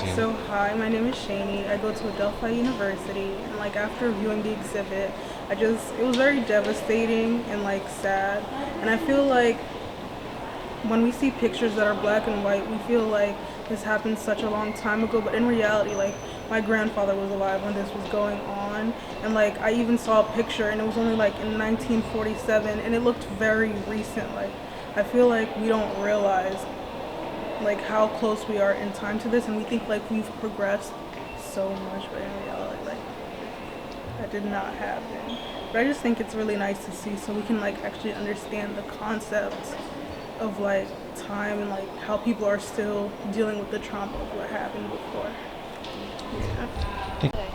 museum? So hi, my name is Shani. I go to Adelphi University, and like after viewing the exhibit, it was very devastating and like sad. And I feel like when we see pictures that are black and white, we feel like this happened such a long time ago, but in reality, like my grandfather was alive when this was going on, and like I even saw a picture, and it was only like in 1947, and it looked very recent. Like I feel like we don't realize like how close we are in time to this, and we think like we've progressed so much, but in reality, like that did not happen. But I just think it's really nice to see, so we can like actually understand the concepts of like time and like how people are still dealing with the trauma of what happened before. Yeah. Okay.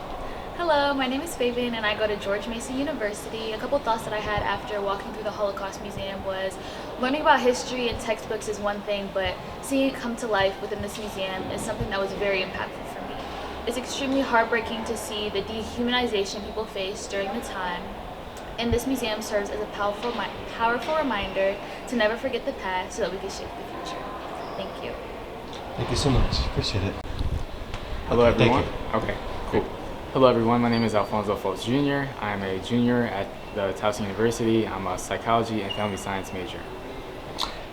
Hello, my name is Fabian and I go to George Mason University. A couple thoughts that I had after walking through the Holocaust Museum was learning about history in textbooks is one thing, but seeing it come to life within this museum is something that was very impactful for me. It's extremely heartbreaking to see the dehumanization people faced during the time, and this museum serves as a powerful reminder to never forget the past so that we can shape the future. Thank you. Thank you so much. Appreciate it. Hello, everyone. Thank Okay, cool. Hello, everyone. My name is Alfonso Foltz Jr. I'm a junior at the Towson University. I'm a psychology and family science major.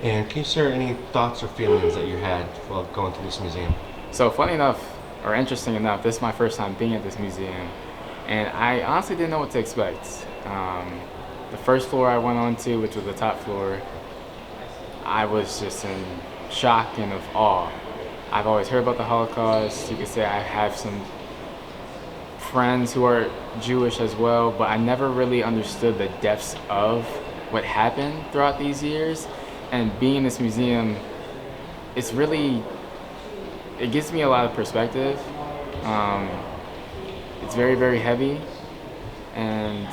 And can you share any thoughts or feelings that you had while going to this museum? So, funny enough, or interesting enough, this is my first time being at this museum, and I honestly didn't know what to expect. The first floor I went on to, which was the top floor, I was just in shock and of awe. I've always heard about the Holocaust. You could say I have some friends who are Jewish as well, but I never really understood the depths of what happened throughout these years. And being in this museum, it's really, it gives me a lot of perspective. It's very, very heavy, and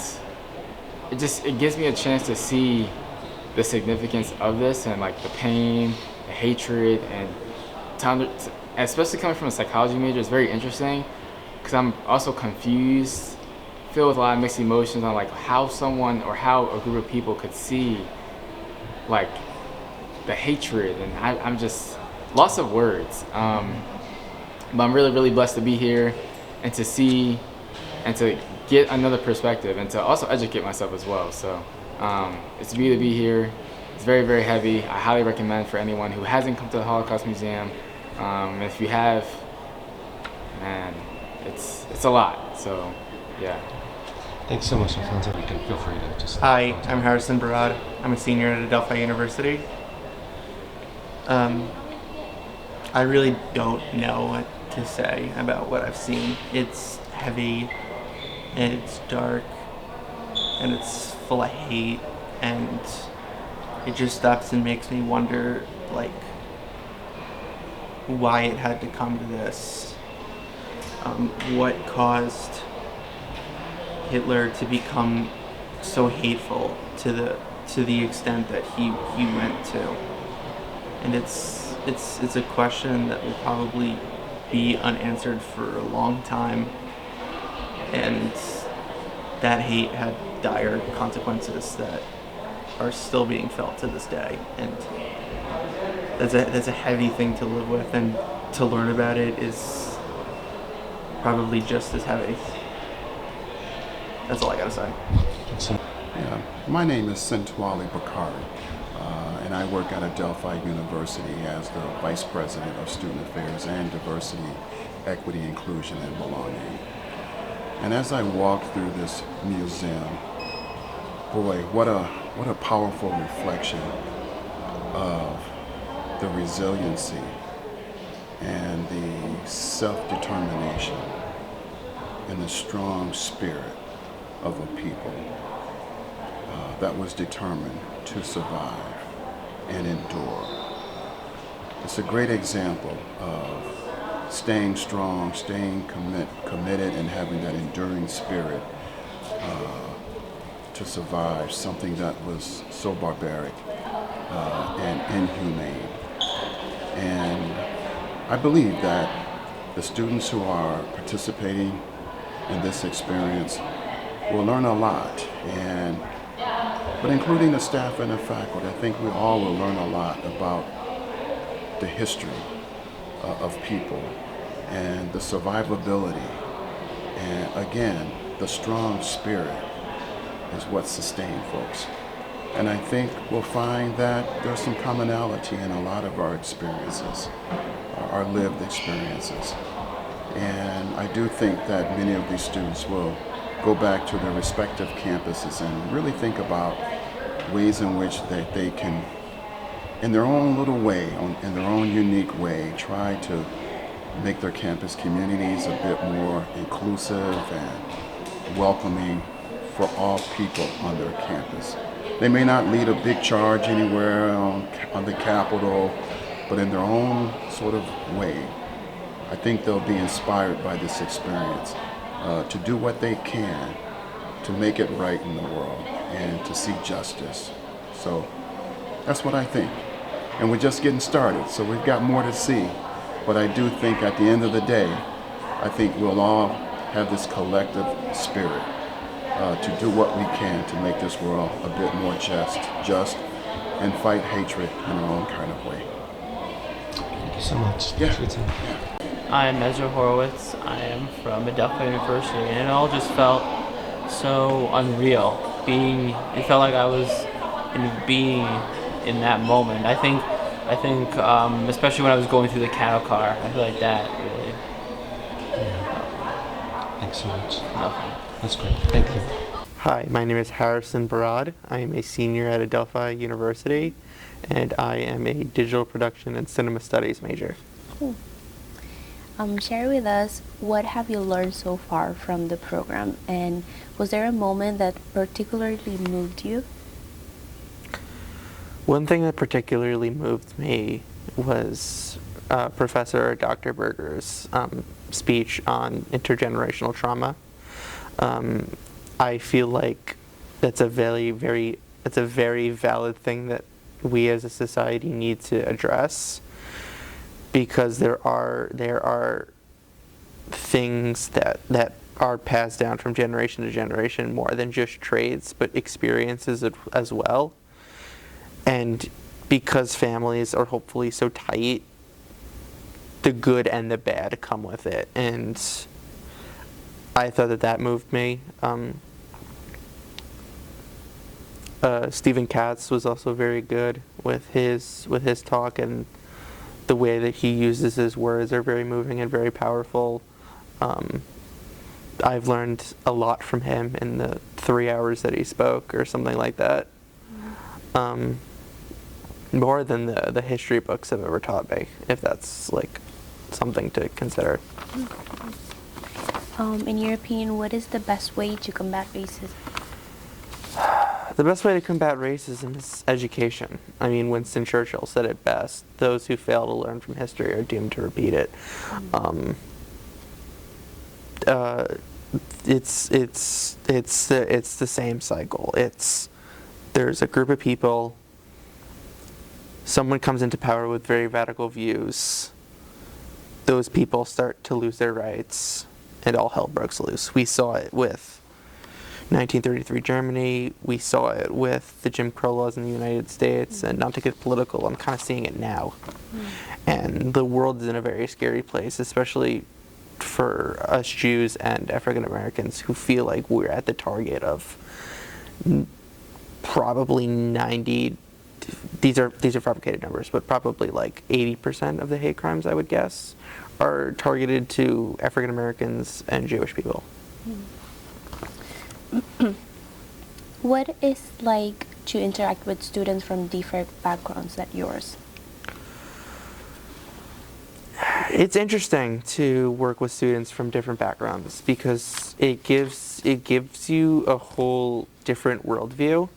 it gives me a chance to see the significance of this and like the pain, the hatred, and especially coming from a psychology major, it's very interesting because I'm also confused, filled with a lot of mixed emotions on like how someone or how a group of people could see like the hatred, and I'm just lost of words. But I'm really, really blessed to be here and to see and to get another perspective and to also educate myself as well. So it's a beauty to be here. It's very, very heavy. I highly recommend for anyone who hasn't come to the Holocaust Museum. If you have, man, it's a lot. So, yeah. Thanks so much, Alfonso. You can feel free to just... Hi, I'm Harrison Barad. I'm a senior at Adelphi University. I really don't know what to say about what I've seen. It's heavy, and it's dark, and it's full of hate, and it just stops and makes me wonder, like, why it had to come to this. What caused Hitler to become so hateful to the extent that he went to. And it's a question that will probably be unanswered for a long time, and that hate had dire consequences that are still being felt to this day, and that's a heavy thing to live with, and to learn about it is probably just as heavy. That's all I gotta say. Yeah, my name is Sentwali Bakari, and I work at Adelphi University as the Vice President of Student Affairs and Diversity, Equity, Inclusion, and Belonging. And as I walked through this museum, boy, what a powerful reflection of the resiliency and the self-determination and the strong spirit of a people that was determined to survive and endure. It's a great example of staying strong, staying committed, and having that enduring spirit to survive something that was so barbaric and inhumane. And I believe that the students who are participating in this experience will learn a lot, but including the staff and the faculty, I think we all will learn a lot about the history of people the survivability, and again, the strong spirit is what sustained folks. And I think we'll find that there's some commonality in a lot of our experiences, our lived experiences. And I do think that many of these students will go back to their respective campuses and really think about ways in which they can, in their own little way, in their own unique way, try to make their campus communities a bit more inclusive and welcoming for all people on their campus. They may not lead a big charge anywhere on the Capitol, but in their own sort of way, I think they'll be inspired by this experience to do what they can to make it right in the world and to see justice. So that's what I think. And we're just getting started, so we've got more to see. But I do think at the end of the day, I think we'll all have this collective spirit to do what we can to make this world a bit more just, and fight hatred in our own kind of way. Thank you so much. Yeah. Thanks for your time. I'm Ezra Horowitz. I am from Adelphi University, and it all just felt so unreal. It felt like I was being in that moment. I think, especially when I was going through the cattle car, I feel like that really. Thanks so much. Nothing. That's great. Thank you. Hi, my name is Harrison Barad. I am a senior at Adelphi University, and I am a digital production and cinema studies major. Cool. Share with us, what have you learned so far from the program, and was there a moment that particularly moved you? One thing that particularly moved me was Professor Dr. Berger's speech on intergenerational trauma. I feel like that's a very valid thing that we as a society need to address, because there are things that are passed down from generation to generation more than just traits, but experiences as well. And because families are hopefully so tight, the good and the bad come with it. And I thought that moved me. Stephen Katz was also very good with his talk, and the way that he uses his words are very moving and very powerful. I've learned a lot from him in the 3 hours that he spoke, or something like that. More than the history books have ever taught me, if that's like something to consider. In your opinion, what is the best way to combat racism? The best way to combat racism is education. I mean, Winston Churchill said it best: those who fail to learn from history are doomed to repeat it. It's the same cycle. There's a group of people, someone comes into power with very radical views, those people start to lose their rights, and all hell breaks loose. We saw it with 1933 Germany, we saw it with the Jim Crow laws in the United States, and not to get political, I'm kind of seeing it now. And the world is in a very scary place, especially for us Jews and African Americans who feel like we're at the target of probably 90, these are fabricated numbers, but probably like 80% of the hate crimes, I would guess, are targeted to African Americans and Jewish people. What is like to interact with students from different backgrounds than yours? It's interesting to work with students from different backgrounds, because it gives you a whole different worldview,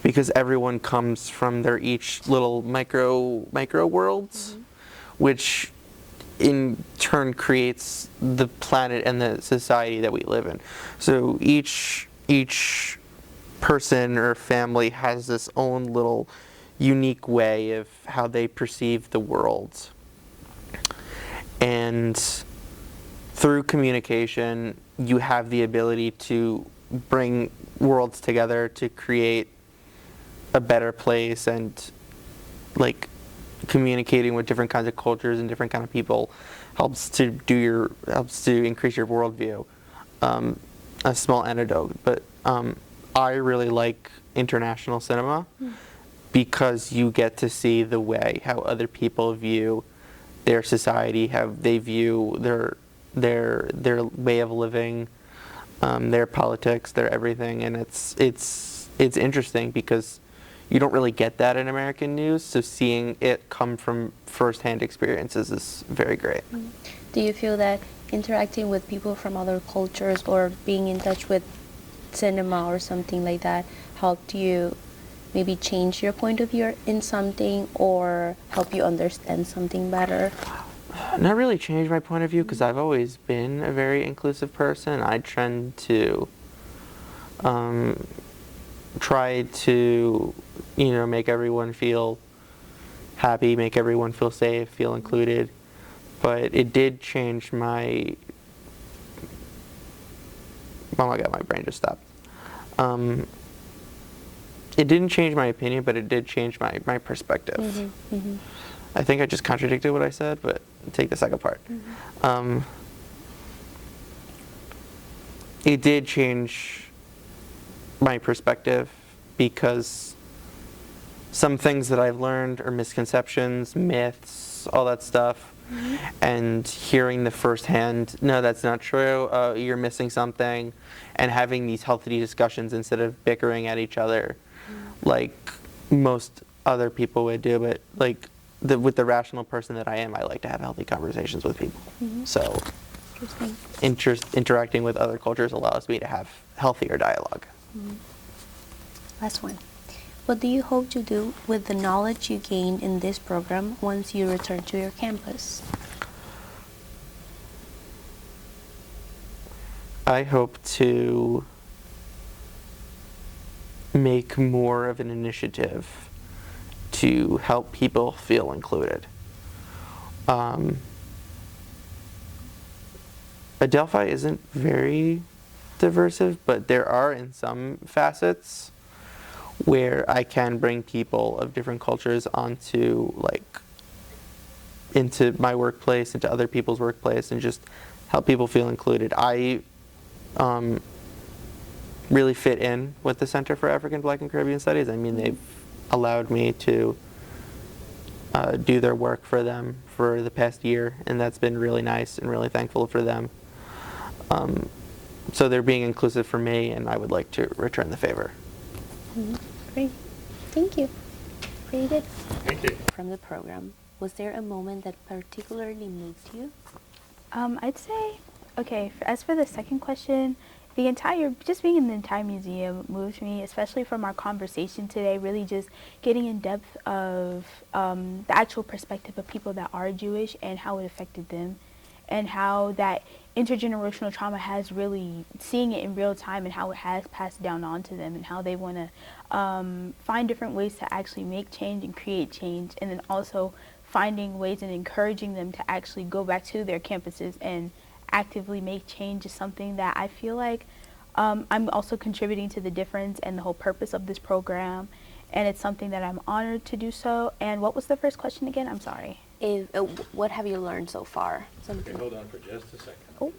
because everyone comes from their each little micro worlds, which in turn creates the planet and the society that we live in. So each person or family has this own little unique way of how they perceive the world. And through communication, you have the ability to bring worlds together to create a better place, and like communicating with different kinds of cultures and different kind of people helps to increase your worldview. A small anecdote, but I really like international cinema because you get to see the way how other people view their society, how they view their way of living, their politics, their everything, and it's interesting because you don't really get that in American news. So seeing it come from firsthand experiences is very great. Do you feel that interacting with people from other cultures or being in touch with cinema or something like that helped you maybe change your point of view in something or help you understand something better? Not really changed my point of view because I've always been a very inclusive person. I tend to try to, make everyone feel happy, make everyone feel safe, feel included. But it did change my. Oh my God, my brain just stopped. It didn't change my opinion, but it did change my perspective. I think I just contradicted what I said, but take the second part. It did change my perspective because some things that I've learned are misconceptions, myths, all that stuff. And hearing the firsthand, no, that's not true, you're missing something, and having these healthy discussions instead of bickering at each other like most other people would do. But with the rational person that I am, I like to have healthy conversations with people. So interacting with other cultures allows me to have healthier dialogue. Last one. What do you hope to do with the knowledge you gained in this program once you return to your campus? I hope to make more of an initiative to help people feel included. Adelphi isn't very diverse, but there are in some facets where I can bring people of different cultures into my workplace, into other people's workplace, and just help people feel included. I really fit in with the Center for African, Black, and Caribbean Studies. I mean, they've allowed me to do their work for them for the past year, and that's been really nice and really thankful for them. So they're being inclusive for me, and I would like to return the favor. Great. Thank you. Pretty good. Thank you. From the program, was there a moment that particularly moved you? I'd say, okay, as for the second question, just being in the entire museum moved me, especially from our conversation today, really just getting in depth of the actual perspective of people that are Jewish and how it affected them, and how that intergenerational trauma has really, seeing it in real time and how it has passed down onto them, and how they want to find different ways to actually make change and create change, and then also finding ways and encouraging them to actually go back to their campuses and actively make change is something that I feel like I'm also contributing to the difference and the whole purpose of this program, and it's something that I'm honored to do so. And what was the first question again? I'm sorry. What have you learned so far? Okay, hold on for just a second. Oh.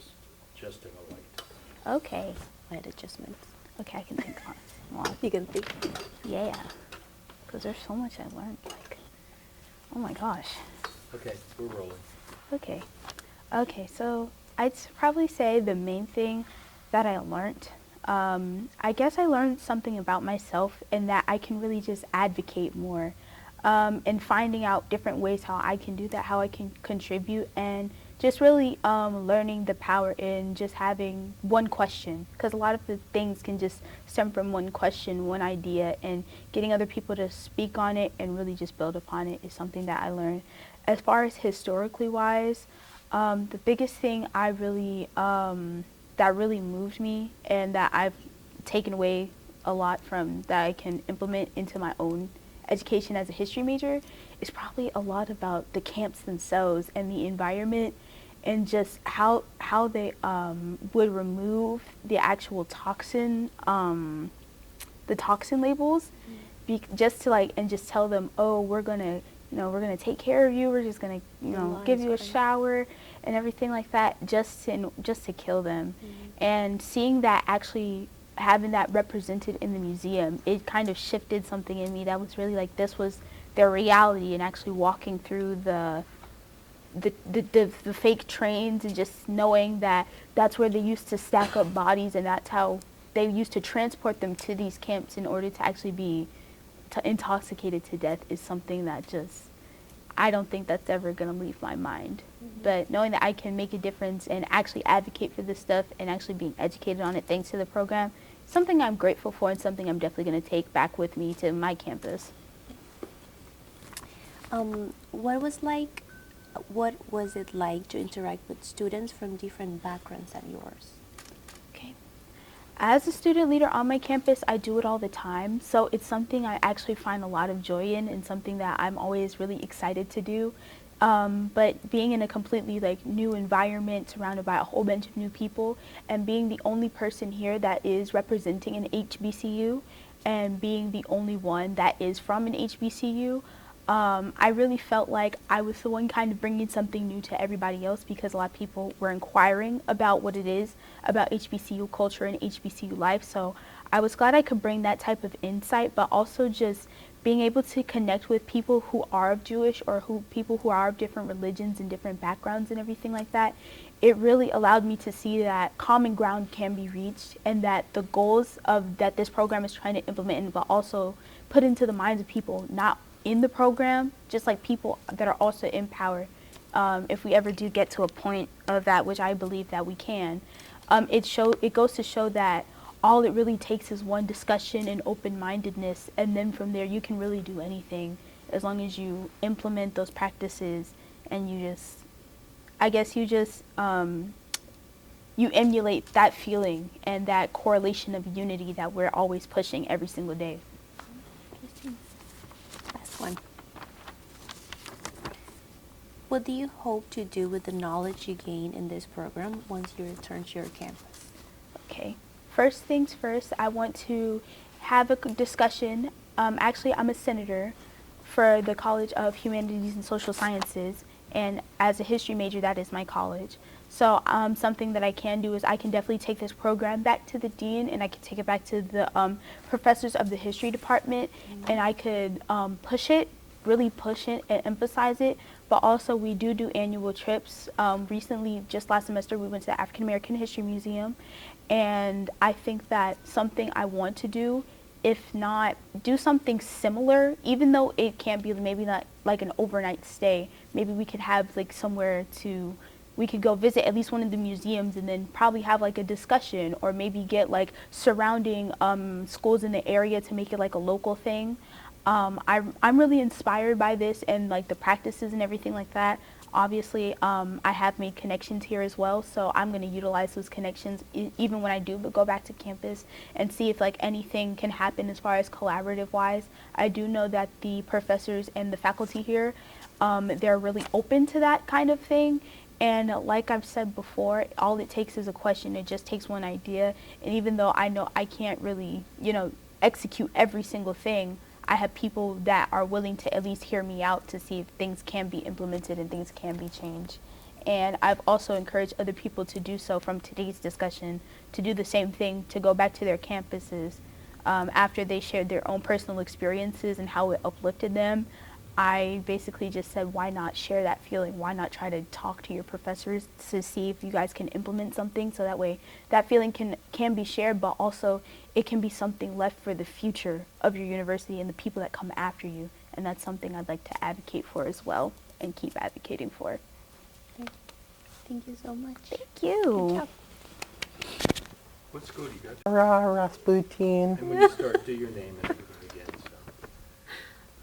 Just in a light. Okay. Light adjustments. Okay, I can think on. Well, You can think. yeah, because there's so much I learned. Oh my gosh. Okay, we're rolling. Okay, so I'd probably say the main thing that I learned, I guess I learned something about myself, and that I can really just advocate more, and finding out different ways how I can do that, how I can contribute, and just really learning the power in just having one question, because a lot of the things can just stem from one question, one idea, and getting other people to speak on it and really just build upon it is something that I learned. As far as historically wise, the biggest thing I really that really moved me, and that I've taken away a lot from, that I can implement into my own education as a history major, is probably a lot about the camps themselves and the environment, and just how they would remove the actual toxin, the toxin labels, just to and just tell them, oh, we're gonna take care of you. We're just gonna give you a shower, and everything like that just to kill them. And seeing that, actually having that represented in the museum, it kind of shifted something in me that was really like, this was their reality, and actually walking through the fake trains and just knowing that that's where they used to stack up bodies, and that's how they used to transport them to these camps in order to actually be intoxicated to death, is something that just, I don't think that's ever going to leave my mind. But knowing that I can make a difference and actually advocate for this stuff and actually being educated on it thanks to the program, something I'm grateful for and something I'm definitely going to take back with me to my campus. What was it like to interact with students from different backgrounds than yours? Okay. As a student leader on my campus, I do it all the time, so it's something I actually find a lot of joy in and something that I'm always really excited to do. But being in a completely new environment, surrounded by a whole bunch of new people, and being the only person here that is representing an HBCU, and being the only one that is from an HBCU, I really felt like I was the one kind of bringing something new to everybody else, because a lot of people were inquiring about what it is about HBCU culture and HBCU life. So I was glad I could bring that type of insight, but also just being able to connect with people who are of Jewish or people who are of different religions and different backgrounds and everything like that. It really allowed me to see that common ground can be reached, and that the goals that this program is trying to implement, but also put into the minds of people not in the program, just like people that are also in power, if we ever do get to a point of that, which I believe that we can. It goes to show that all it really takes is one discussion and open-mindedness, and then from there you can really do anything as long as you implement those practices, and you emulate that feeling and that correlation of unity that we're always pushing every single day. Last one. What do you hope to do with the knowledge you gain in this program once you return to your campus? Okay. First things first, I want to have a discussion. Actually, I'm a senator for the College of Humanities and Social Sciences, and as a history major, that is my college. So something that I can do is I can definitely take this program back to the dean, and I can take it back to the professors of the history department, and I could really push it and emphasize it. But also we do annual trips. Recently, just last semester, we went to the African American History Museum, and I think that something I want to do, if not do something similar, even though it can't be maybe not like an overnight stay, maybe we could have we could go visit at least one of the museums, and then probably have a discussion, or maybe get surrounding schools in the area to make it a local thing. I'm really inspired by this and the practices and everything like that. Obviously, I have made connections here as well, so I'm going to utilize those connections even when I do go back to campus, and see if anything can happen as far as collaborative wise. I do know that the professors and the faculty here, they're really open to that kind of thing. And like I've said before, all it takes is a question. It just takes one idea. And even though I know I can't really, execute every single thing, I have people that are willing to at least hear me out to see if things can be implemented and things can be changed. And I've also encouraged other people to do so from today's discussion, to do the same thing, to go back to their campuses after they shared their own personal experiences and how it uplifted them. I basically just said, why not share that feeling? Why not try to talk to your professors to see if you guys can implement something, so that way that feeling can be shared, but also it can be something left for the future of your university and the people that come after you. And that's something I'd like to advocate for as well, and keep advocating for. Okay. Thank you so much. Thank you. Good job. What school do you go to? Rasputin. And when you start, do your name and everything again, so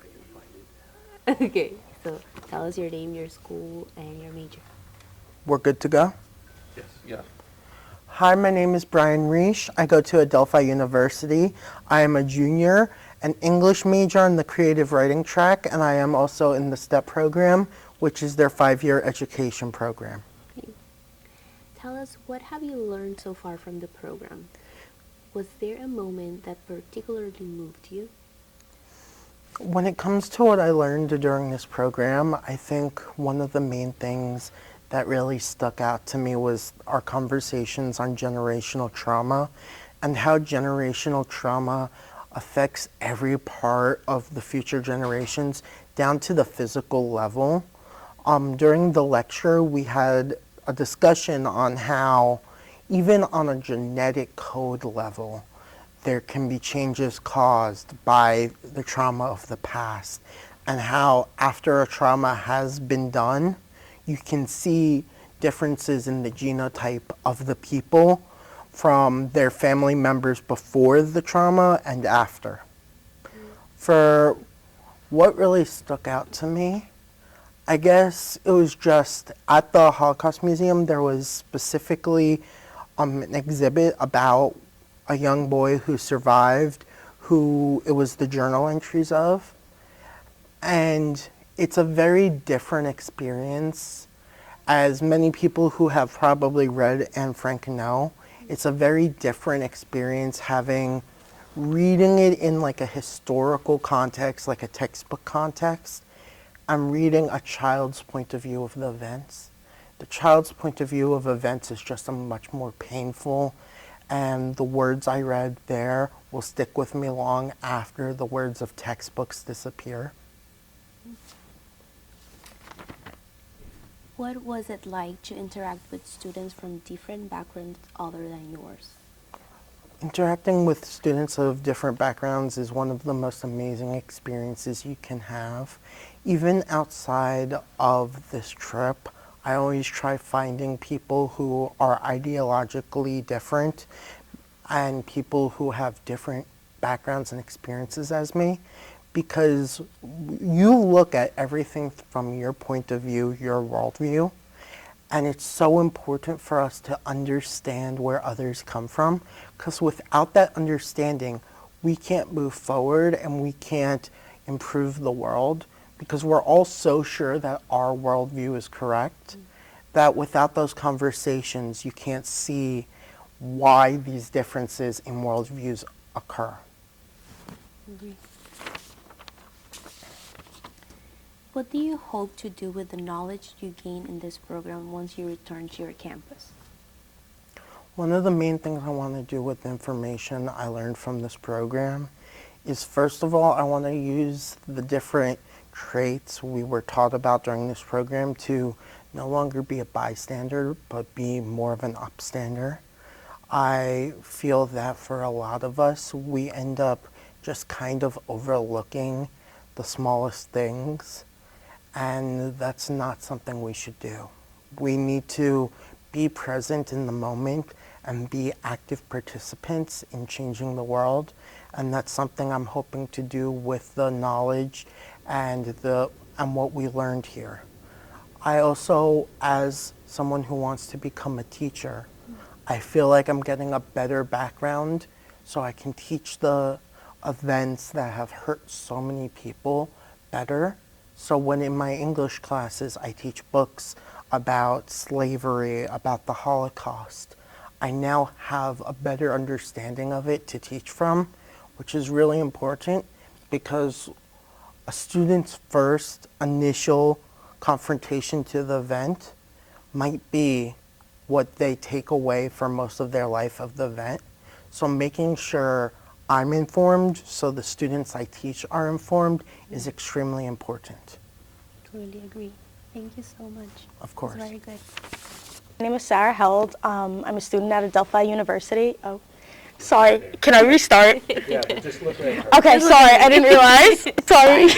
I can find it. Okay, so tell us your name, your school, and your major. We're good to go? Yes. Yeah. Hi, my name is Brian Reish. I go to Adelphi University. I am a junior, an English major on the creative writing track, and I am also in the STEP program, which is their 5-year education program. Okay. Tell us, what have you learned so far from the program? Was there a moment that particularly moved you? When it comes to what I learned during this program, I think one of the main things that really stuck out to me was our conversations on generational trauma and how generational trauma affects every part of the future generations down to the physical level. During the lecture, we had a discussion on how even on a genetic code level, there can be changes caused by the trauma of the past, and how after a trauma has been done, you can see differences in the genotype of the people from their family members before the trauma and after. For what really stuck out to me, I guess it was just at the Holocaust Museum, there was specifically an exhibit about a young boy who survived, who it was the journal entries of. And it's a very different experience. As many people who have probably read Anne Frank know, it's a very different experience reading it in like a historical context, like a textbook context. I'm reading a child's point of view of the events. The child's point of view of events is just a much more painful, and the words I read there will stick with me long after the words of textbooks disappear. What was it like to interact with students from different backgrounds other than yours? Interacting with students of different backgrounds is one of the most amazing experiences you can have. Even outside of this trip, I always try finding people who are ideologically different and people who have different backgrounds and experiences as me, because you look at everything from your point of view, your worldview, and it's so important for us to understand where others come from, because without that understanding, we can't move forward and we can't improve the world, because we're all so sure that our worldview is correct, that without those conversations, you can't see why these differences in worldviews occur. What do you hope to do with the knowledge you gain in this program once you return to your campus? One of the main things I want to do with the information I learned from this program is, first of all, I want to use the different traits we were taught about during this program to no longer be a bystander, but be more of an upstander. I feel that for a lot of us, we end up just kind of overlooking the smallest things, and that's not something we should do. We need to be present in the moment and be active participants in changing the world, and that's something I'm hoping to do with the knowledge and what we learned here. I also, as someone who wants to become a teacher, I feel like I'm getting a better background so I can teach the events that have hurt so many people better. So when in my English classes I teach books about slavery, about the Holocaust, I now have a better understanding of it to teach from, which is really important, because a student's first initial confrontation to the event might be what they take away for most of their life of the event. So making sure I'm informed so the students I teach are informed is extremely important. Totally agree. Thank you so much. Of course. It's very good. My name is Sarah Held. I'm a student at Adelphi University. Oh, sorry. Can I restart? Yeah, just look at her. Okay, sorry. I didn't realize. Sorry.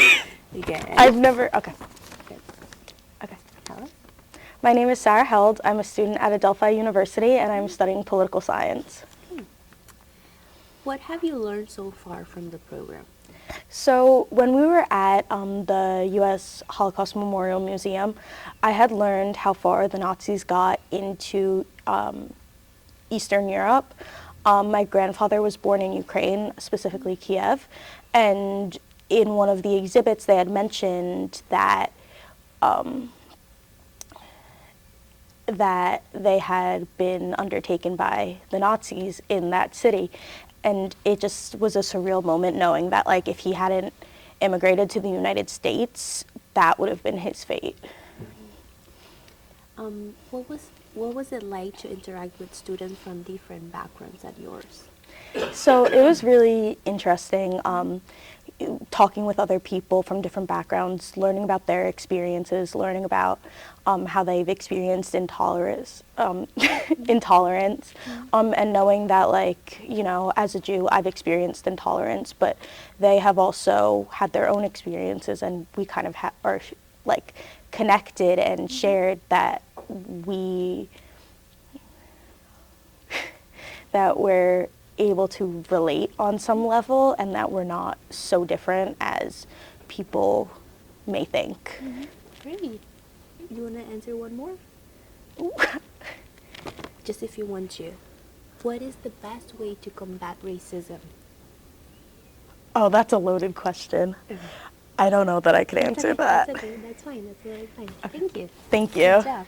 Okay. I've never. Okay. Okay. My name is Sarah Held. I'm a student at Adelphi University, and I'm studying political science. What have you learned so far from the program? So when we were at the U.S. Holocaust Memorial Museum, I had learned how far the Nazis got into Eastern Europe. My grandfather was born in Ukraine, specifically Kiev, and in one of the exhibits they had mentioned that that they had been undertaken by the Nazis in that city. And it just was a surreal moment knowing that, like, if he hadn't immigrated to the United States, that would have been his fate. What was it like to interact with students from different backgrounds at yours? So it was really interesting talking with other people from different backgrounds, learning about their experiences, learning about how they've experienced intolerance, and knowing that, like, you know, as a Jew, I've experienced intolerance, but they have also had their own experiences, and we kind of are like connected and shared that we're able to relate on some level, and that we're not so different as people may think. Great. You want to answer one more? Just if you want to. What is the best way to combat racism? Oh, that's a loaded question. I don't know that I could answer that. That's okay. That's fine. That's really fine. Thank you. Thank you. Good job.